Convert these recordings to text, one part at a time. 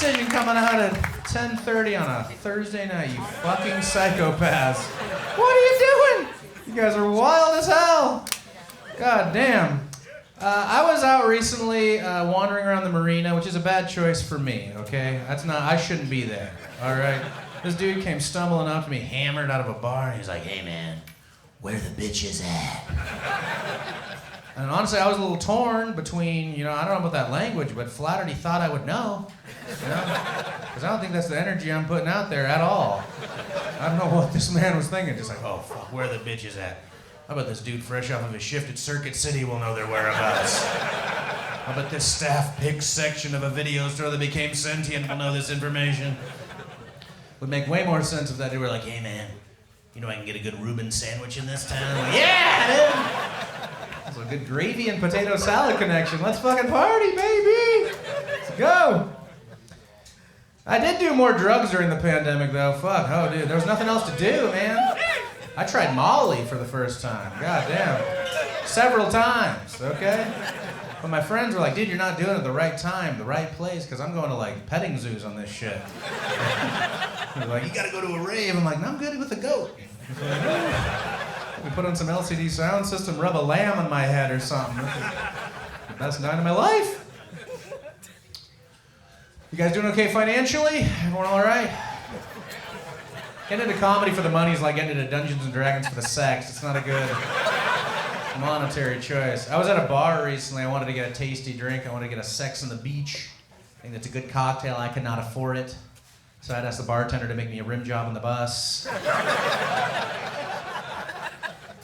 decision coming out at 10:30 on a Thursday night, you fucking psychopaths. What are you doing? You guys are wild as hell. God damn. I was out recently wandering around the marina, which is a bad choice for me, okay? I shouldn't be there, all right? This dude came stumbling up to me, hammered out of a bar, and he's like, hey man, where the bitches at? And honestly, I was a little torn between, I don't know about that language, but flattered he thought I would know, Because I don't think that's the energy I'm putting out there at all. I don't know what this man was thinking, just like, oh fuck, where are the bitches at? How about this dude fresh off of his shift at Circuit City will know their whereabouts? How about this staff pick section of a video store that became sentient will know this information? Would make way more sense if that dude were like, hey man, I can get a good Reuben sandwich in this town? Like, yeah, dude! That's a good gravy and potato salad connection. Let's fucking party, baby! Let's go! I did do more drugs during the pandemic though. Fuck, oh dude, there was nothing else to do, man. I tried Molly for the first time. God damn. Several times, okay? But my friends were like, dude, you're not doing it at the right time, the right place, because I'm going to like petting zoos on this shit. They're like, you gotta go to a rave. I'm like, no, I'm good with a goat. We put on some LCD sound system, rub a lamb on my head or something. The best night of my life. You guys doing okay financially? Everyone all right? Getting into comedy for the money is like getting into Dungeons and Dragons for the sex. It's not a good monetary choice. I was at a bar recently. I wanted to get a tasty drink. I wanted to get a Sex on the Beach. I think that's a good cocktail. I could not afford it. So I'd ask the bartender to make me a rim job on the bus.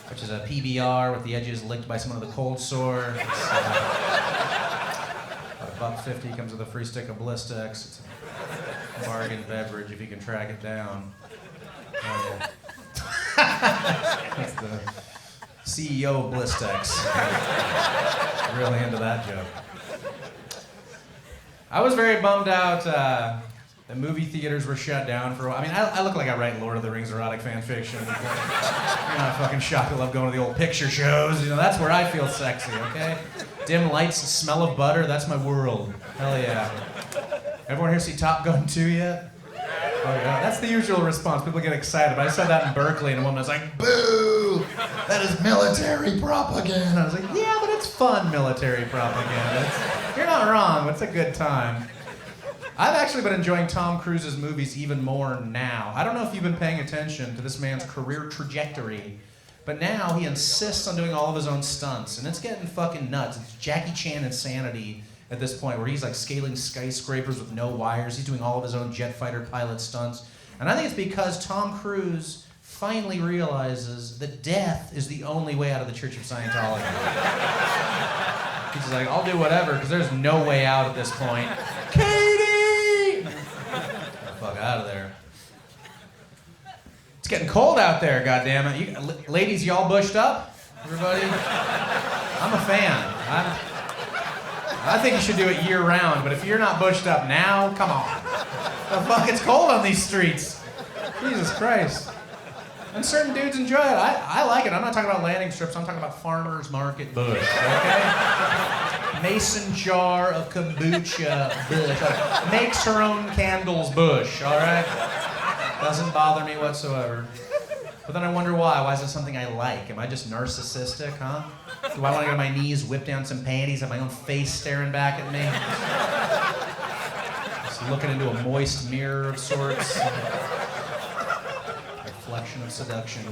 Which is a PBR with the edges licked by someone with a cold sore. It's about $1.50, comes with a free stick of Blistex. It's a bargain beverage if you can track it down. That's the CEO of Blistex. Really into that joke. I was very bummed out the movie theaters were shut down for a while. I mean, I look like I write Lord of the Rings erotic fan fiction. You're not fucking shocked. I love going to the old picture shows. That's where I feel sexy, okay? Dim lights, the smell of butter, that's my world. Hell yeah. Everyone here see Top Gun 2 yet? Oh yeah, that's the usual response. People get excited. But I said that in Berkeley and a woman was like, boo! That is military propaganda. I was like, yeah, but it's fun military propaganda. You're not wrong, it's a good time. I've actually been enjoying Tom Cruise's movies even more now. I don't know if you've been paying attention to this man's career trajectory, but now he insists on doing all of his own stunts, and it's getting fucking nuts. It's Jackie Chan insanity at this point, where he's like scaling skyscrapers with no wires. He's doing all of his own jet fighter pilot stunts. And I think it's because Tom Cruise finally realizes that death is the only way out of the Church of Scientology. He's just like, I'll do whatever, because there's no way out at this point. Katie! Fuck out of there. It's getting cold out there, goddammit. Ladies, y'all bushed up? Everybody? I'm a fan. I think you should do it year-round, but if you're not bushed up now, come on. The fuck, it's cold on these streets. Jesus Christ. And certain dudes enjoy it. I like it. I'm not talking about landing strips. I'm talking about farmer's market bush, okay? Mason jar of kombucha bush. Makes her own candles bush, all right? Doesn't bother me whatsoever. But then I wonder why. Why is it something I like? Am I just narcissistic, huh? Do I want to get on my knees, whip down some panties, have my own face staring back at me? Just looking into a moist mirror of sorts. Reflection of seduction.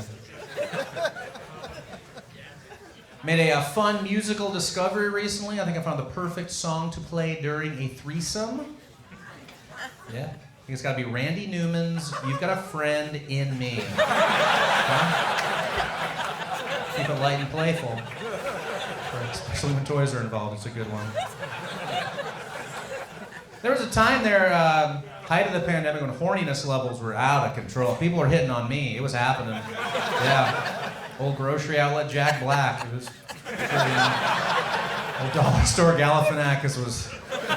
Made a fun musical discovery recently. I think I found the perfect song to play during a threesome. Yeah. I think it's gotta be Randy Newman's You've Got a Friend in Me. Huh? Keep it light and playful. Especially when toys are involved, it's a good one. There was a time there, height of the pandemic, when horniness levels were out of control. People were hitting on me. It was happening. Yeah. Old grocery outlet Jack Black. It was pretty, old dollar store Galifianakis was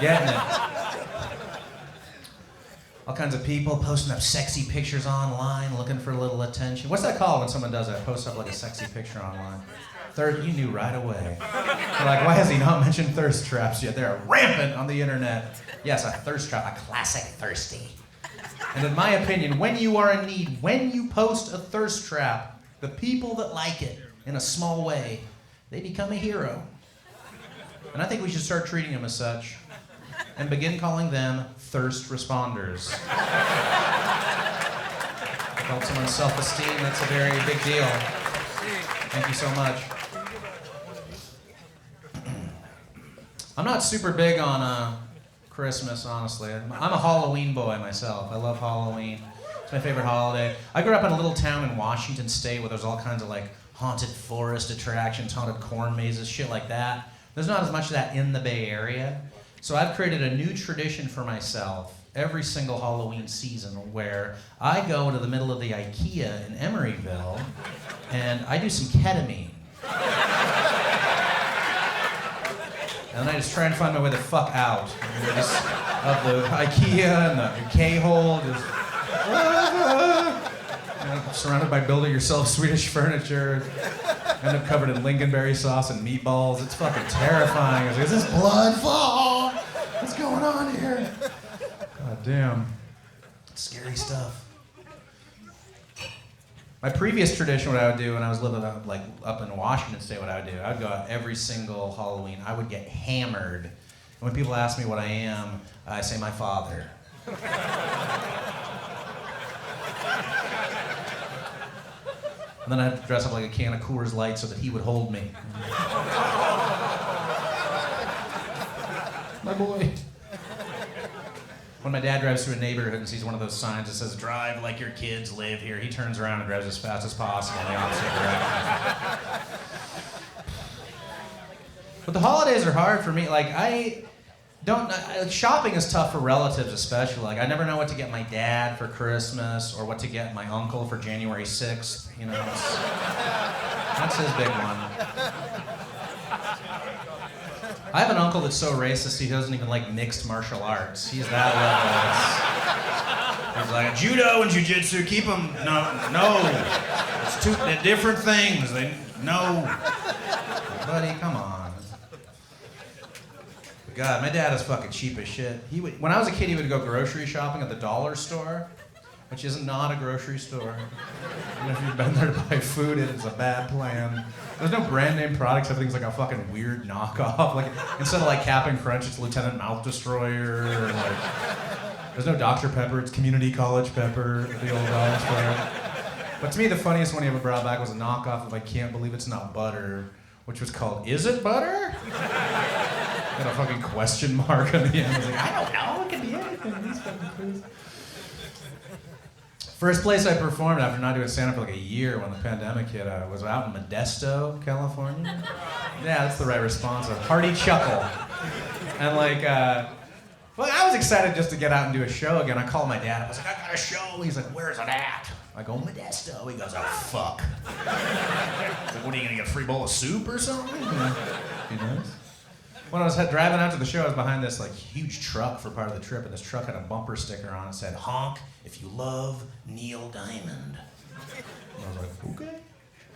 getting it. All kinds of people posting up sexy pictures online, looking for a little attention. What's that called when someone does that? Posts up like a sexy picture online? You knew right away. They're like, why has he not mentioned thirst traps yet? They're rampant on the internet. Yes, a thirst trap, a classic thirsty. And in my opinion, when you are in need, when you post a thirst trap, the people that like it in a small way, they become a hero. And I think we should start treating them as such and begin calling them thirst responders. Help someone's self-esteem, that's a very big deal. Thank you so much. I'm not super big on Christmas, honestly. I'm a Halloween boy myself. I love Halloween. It's my favorite holiday. I grew up in a little town in Washington State where there's all kinds of like haunted forest attractions, haunted corn mazes, shit like that. There's not as much of that in the Bay Area. So I've created a new tradition for myself every single Halloween season where I go to the middle of the IKEA in Emeryville and I do some ketamine. And then I just try and find my way the fuck out. Just of the IKEA and the K-hole. Surrounded by build-it-yourself Swedish furniture. End up covered in lingonberry sauce and meatballs. It's fucking terrifying. I was like, is this blood fall? What's going on here? God damn. Scary stuff. My previous tradition, what I would do when I was living up in Washington State, what I would do, I would go out every single Halloween. I would get hammered. And when people ask me what I am, I say my father. And then I'd dress up like a can of Coors Light so that he would hold me. My boy. When my dad drives through a neighborhood and sees one of those signs that says, drive like your kids live here, he turns around and drives as fast as possible in the opposite direction. But the holidays are hard for me. Shopping is tough for relatives especially. Like, I never know what to get my dad for Christmas or what to get my uncle for January 6th. You know, that's his big one. I have an uncle that's so racist he doesn't even like mixed martial arts. He's that level. He's like, judo and jiu-jitsu, keep them, no. It's two different things. No. Buddy, come on. God, my dad is fucking cheap as shit. When I was a kid, he would go grocery shopping at the dollar store, which is not a grocery store. And if you've been there to buy food, it is a bad plan. There's no brand name products. Everything's like a fucking weird knockoff. Like, instead of like Cap'n Crunch, it's Lieutenant Mouth Destroyer. Or like, there's no Dr. Pepper. It's Community College Pepper at the old dollar store. But to me, the funniest one he ever brought back was a knockoff of I Can't Believe It's Not Butter, which was called Is It Butter? Got a fucking question mark on the end. I was like, I don't know. It could be anything. These fucking clues. First place I performed after not doing stand-up for like a year when the pandemic hit was out in Modesto, California. Yeah, that's the right response. A hearty chuckle. And I was excited just to get out and do a show again. I called my dad. I was like, I got a show. He's like, where's it at? I go, Modesto. He goes, oh, fuck. He's like, what, are you going to get a free bowl of soup or something? He does. When I was driving out to the show, I was behind this huge truck for part of the trip, and this truck had a bumper sticker on it that said, honk if you love Neil Diamond. And I was like, okay,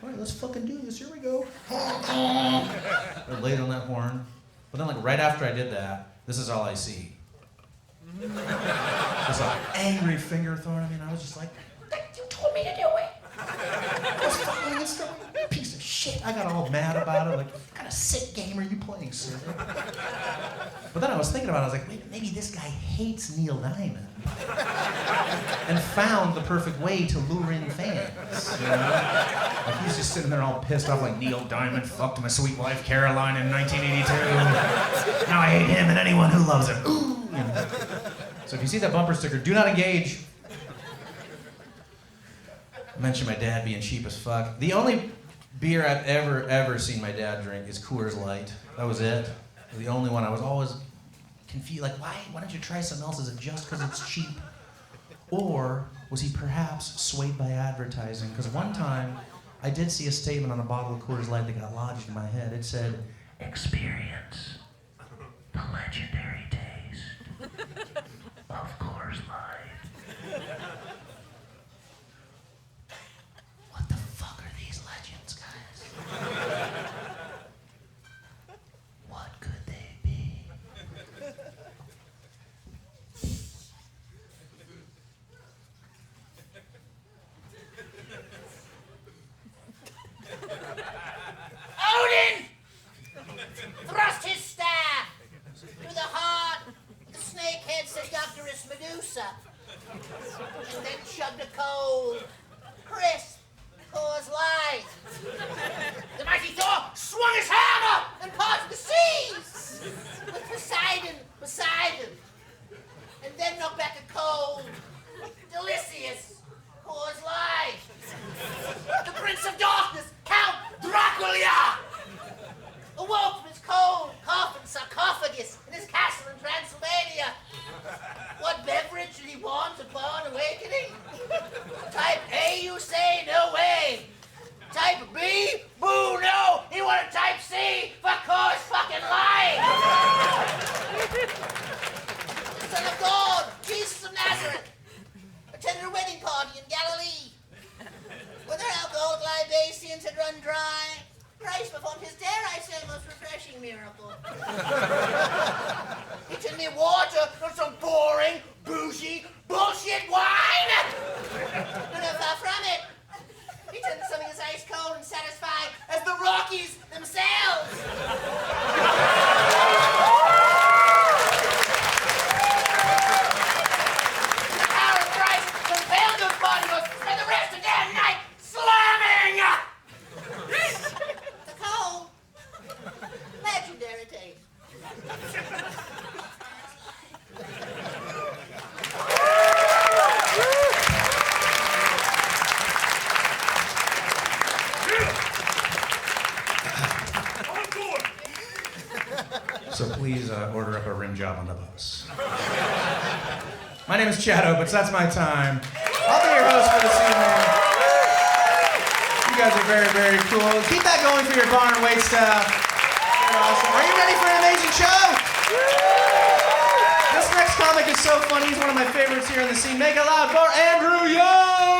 all right, let's fucking do this, here we go. I laid on that horn. But then right after I did that, this is all I see. Just angry finger throwing, and I was just like, you told me to do it. I was following this story. Piece of shit. I got all mad about it. What kind of sick game are you playing, sir? But then I was thinking about it. I was like, wait, maybe this guy hates Neil Diamond and found the perfect way to lure in fans. You know? He's just sitting there all pissed off like Neil Diamond fucked my sweet wife Caroline in 1982. Now I hate him and anyone who loves him. Ooh. You know? So if you see that bumper sticker, do not engage. I mentioned my dad being cheap as fuck. The only beer I've ever seen my dad drink is Coors Light. That was it. The only one. I was always confused. Like, why don't you try something else? Is it just because it's cheap? Or was he perhaps swayed by advertising? Because one time, I did see a statement on a bottle of Coors Light that got lodged in my head. It said, experience the legendary taste of Coors Light. What the fuck are these legends, guys? dead seductress Medusa. And then chugged a cold, crisp, Coors Light. The mighty Thor swung his hammer and parted the seas with Poseidon beside him. And then knocked back a cold, delicious Coors Light. The Prince of Darkness, Count Dracula, awoke from his cold coffin sarcophagus in his castle in Transylvania. What beverage did he want upon awakening? Type A, you say? No way. Type B? Boo, no. He wanted type C for Coors fucking Light. The Son of God, Jesus of Nazareth, attended a wedding party in Galilee. When their alcoholic libations had run dry, Christ performed his, dare I say, most refreshing miracle. He turned me water, not some boring, bougie, bullshit wine! No, far from it. He turned something as ice cold and satisfying as the Rockies themselves. The power of Christ compelled those body to spend the rest of the damn night slamming! The cold, legendary taste. So please order up a rim job on the bus. My name is Chad Opitz, that's my time. I'll be your host for this evening. You guys are very, very cool. Keep that going for your bar and wait staff. You're awesome. Are you ready for an amazing show? This next comic is so funny. He's one of my favorites here in the scene. Make it loud for Andrew Young!